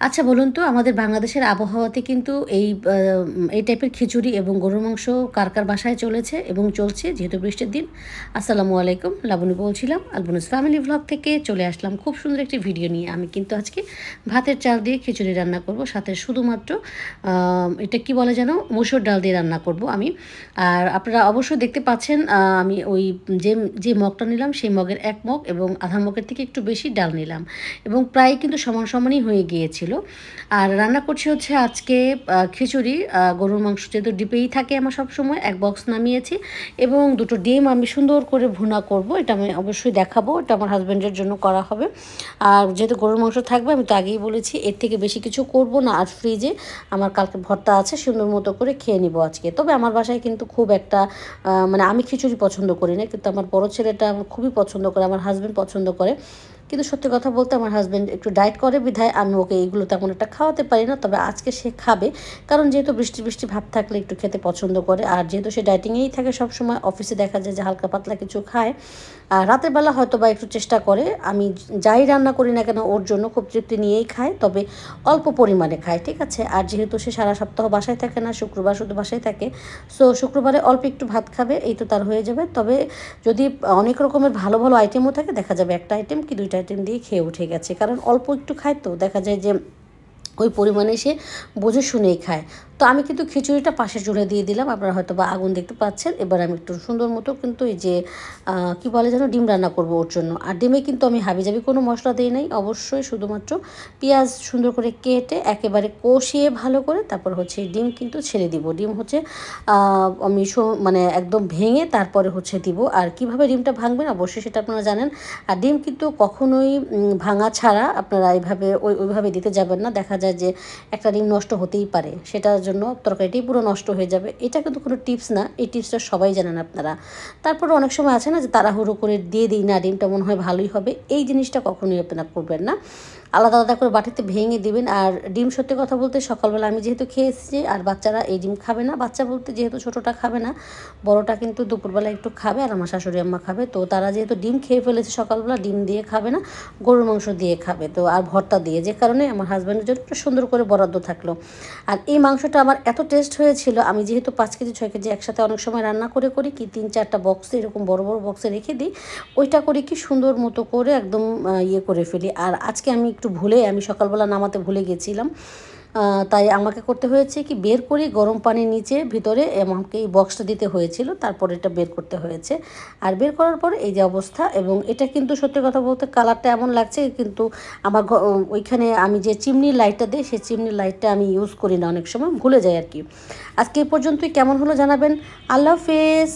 আচ্ছা বলুন তো আমাদের বাংলাদেশের আবহাওয়াতে কিন্তু এই টাইপের খিচুড়ি এবং গরুর মাংস কার কার বাসায় চলেছে এবং চলছে যেহেতু বৃষ্টির দিন। আসসালামু আলাইকুম, লাবণী বলছিলাম আলবনুস ফ্যামিলি ভ্লগ থেকে চলে আসলাম খুব সুন্দর একটি ভিডিও নিয়ে। আমি কিন্তু আজকে ভাতের চাল দিয়ে খিচুড়ি রান্না করব, সাথে শুধুমাত্র এটা কি বলে যেন মসুর ডাল দিয়ে রান্না করব আমি। আর আপনারা অবশ্যই দেখতে পাচ্ছেন আমি ওই যে যে মগটা নিলাম সেই মগের এক মগ এবং আধা মগের থেকে একটু বেশি ডাল নিলাম এবং প্রায় কিন্তু সমান সমানই হয়ে গিয়েছিল। আর রান্না করছি হচ্ছে আজকে খিচুড়ি। গরুর মাংস যেহেতু ডিপেই থাকে আমার সবসময়, এক বক্স নামিয়েছি এবং দুটো ডিম আমি সুন্দর করে ভুনা করব, এটা আমি অবশ্যই দেখাবো। এটা আমার হাজব্যান্ডের জন্য করা হবে। আর যেহেতু গরুর মাংস থাকবে আমি তো আগেই বলেছি এর থেকে বেশি কিছু করব না। আর ফ্রিজে আমার কালকে ভর্তা আছে, সুন্দর মতো করে খেয়ে নিব আজকে। তবে আমার বাসায় কিন্তু খুব একটা মানে আমি খিচুড়ি পছন্দ করি না, কিন্তু আমার বড় ছেলেটা আমার খুবই পছন্দ করে, আমার হাজব্যান্ড পছন্দ করে। কিন্তু সত্যি কথা বলতে আমার হাজব্যান্ড একটু ডায়েট করে বিধায় আমি ওকে এইগুলো তেমন একটা খাওয়াতে পারি না। তবে আজকে সে খাবে, কারণ যেহেতু বৃষ্টি বৃষ্টি ভাব থাকলে একটু খেতে পছন্দ করে। আর যেহেতু সে ডায়েটিংয়েই থাকে সবসময়, অফিসে দেখা যায় যে হালকা পাতলা কিছু খায়। আর রাতের বেলা হয়তো বা একটু চেষ্টা করে, আমি যাই রান্না করি না কেন ওর জন্য খুব তৃপ্তি নিয়েই খায়, তবে অল্প পরিমাণে খায়, ঠিক আছে। আর যেহেতু সে সারা সপ্তাহ বাসায় থাকে না, শুক্রবার শুধু বাসায় থাকে, সো শুক্রবারে অল্প একটু ভাত খাবে, এই তো তার হয়ে যাবে। তবে যদি অনেক রকমের ভালো ভালো আইটেমও থাকে, দেখা যাবে একটা আইটেম কি দুইটা আইটেম দিয়ে খেয়ে উঠে গেছে, কারণ অল্প একটু খায় তো দেখা যায় যে ওই পরিমাণে সে বুঝে শুনেই খায়। তো আমি কিন্তু খিচুড়িটা পাশে চুলে দিয়ে দিলাম, আপনারা হয়তো বা আগুন দেখতে পাচ্ছেন। এবার আমি একটু সুন্দর মতো কিন্তু এই যে কি বলে যেন ডিম রান্না করব ওর জন্য। আর ডিমে কিন্তু আমি হাবিজাবি কোনো মশলা দিই নাই, অবশ্যই শুধুমাত্র পেঁয়াজ সুন্দর করে কেটে একেবারে কষিয়ে ভালো করে তারপর হচ্ছে ডিম কিন্তু ছেড়ে দিব। ডিম হচ্ছে আমি মানে একদম ভেঙে তারপরে হচ্ছে দিব। আর কিভাবে ডিমটা ভাঙবেন অবশ্যই সেটা আপনারা জানেন। আর ডিম কিন্তু কখনোই ভাঙা ছাড়া আপনারা এইভাবে ওইভাবে দিতে যাবেন না, দেখা যায় যে একটা ডিম নষ্ট হতেই পারে, সেটার জন্য তরকারিটাই পুরো নষ্ট হয়ে যাবে। এটা কিন্তু কোনো টিপস না, এই টিপসটা সবাই জানেন আপনারা। তারপরে অনেক সময় আছে না যে তাড়াহুড়ো করে দিয়ে দিই না, ডিমটা মনে হয় ভালোই হবে, এই জিনিসটা কখনোই আপনারা করবেন না। আলাদা আলাদা করে বাটিতে ভেঙে দিবেন। আর ডিম সত্যি কথা বলতে সকালবেলা আমি যেহেতু খেয়ে এসেছি, আর বাচ্চারা এই ডিম খাবে না, বাচ্চা বলতে যেহেতু ছোটোটা খাবে না, বড়টা কিন্তু দুপুরবেলা একটু খাবে আর আমার শাশুড়ি আম্মা খাবে। তো তারা যেহেতু ডিম খেয়ে ফেলেছে সকালবেলা, ডিম দিয়ে খাবে না, গরুর মাংস দিয়ে খাবে, তো আর ভর্তা দিয়ে, যে কারণে আমার হাজব্যান্ডের জন্য একটু সুন্দর করে বরাদ্দ থাকলো। আর এই মাংসটা আমার এত টেস্ট হয়েছিল, আমি যেহেতু 5 কেজি 6 কেজি একসাথে অনেক সময় রান্না করে করি কি 3-4টা বক্সে এরকম বড় বড় বক্সে রেখে দিই, ওইটা করে কি সুন্দর মতো করে একদম ইয়ে করে ফেলি। আর আজকে আমি একটু আমি সকালবেলা নামাতে ভুলে গেছিলাম, তাই আমাকে করতে হয়েছে কি বের করি গরম পানির নিচে ভিতরে আমাকে এই বক্সটা দিতে হয়েছিল, তারপর এটা বের করতে হয়েছে। আর বের করার পর এই যে অবস্থা, এবং এটা কিন্তু সত্যি কথা বলতে কালারটা এমন লাগছে, কিন্তু আমার ওইখানে আমি যে চিমনির লাইটটা দিই সেই চিমনির লাইটটা আমি ইউজ করি না, অনেক সময় ভুলে যাই আর কি। আজকে এই পর্যন্তই, কেমন হলো জানাবেন। আল্লাহ হাফেজ।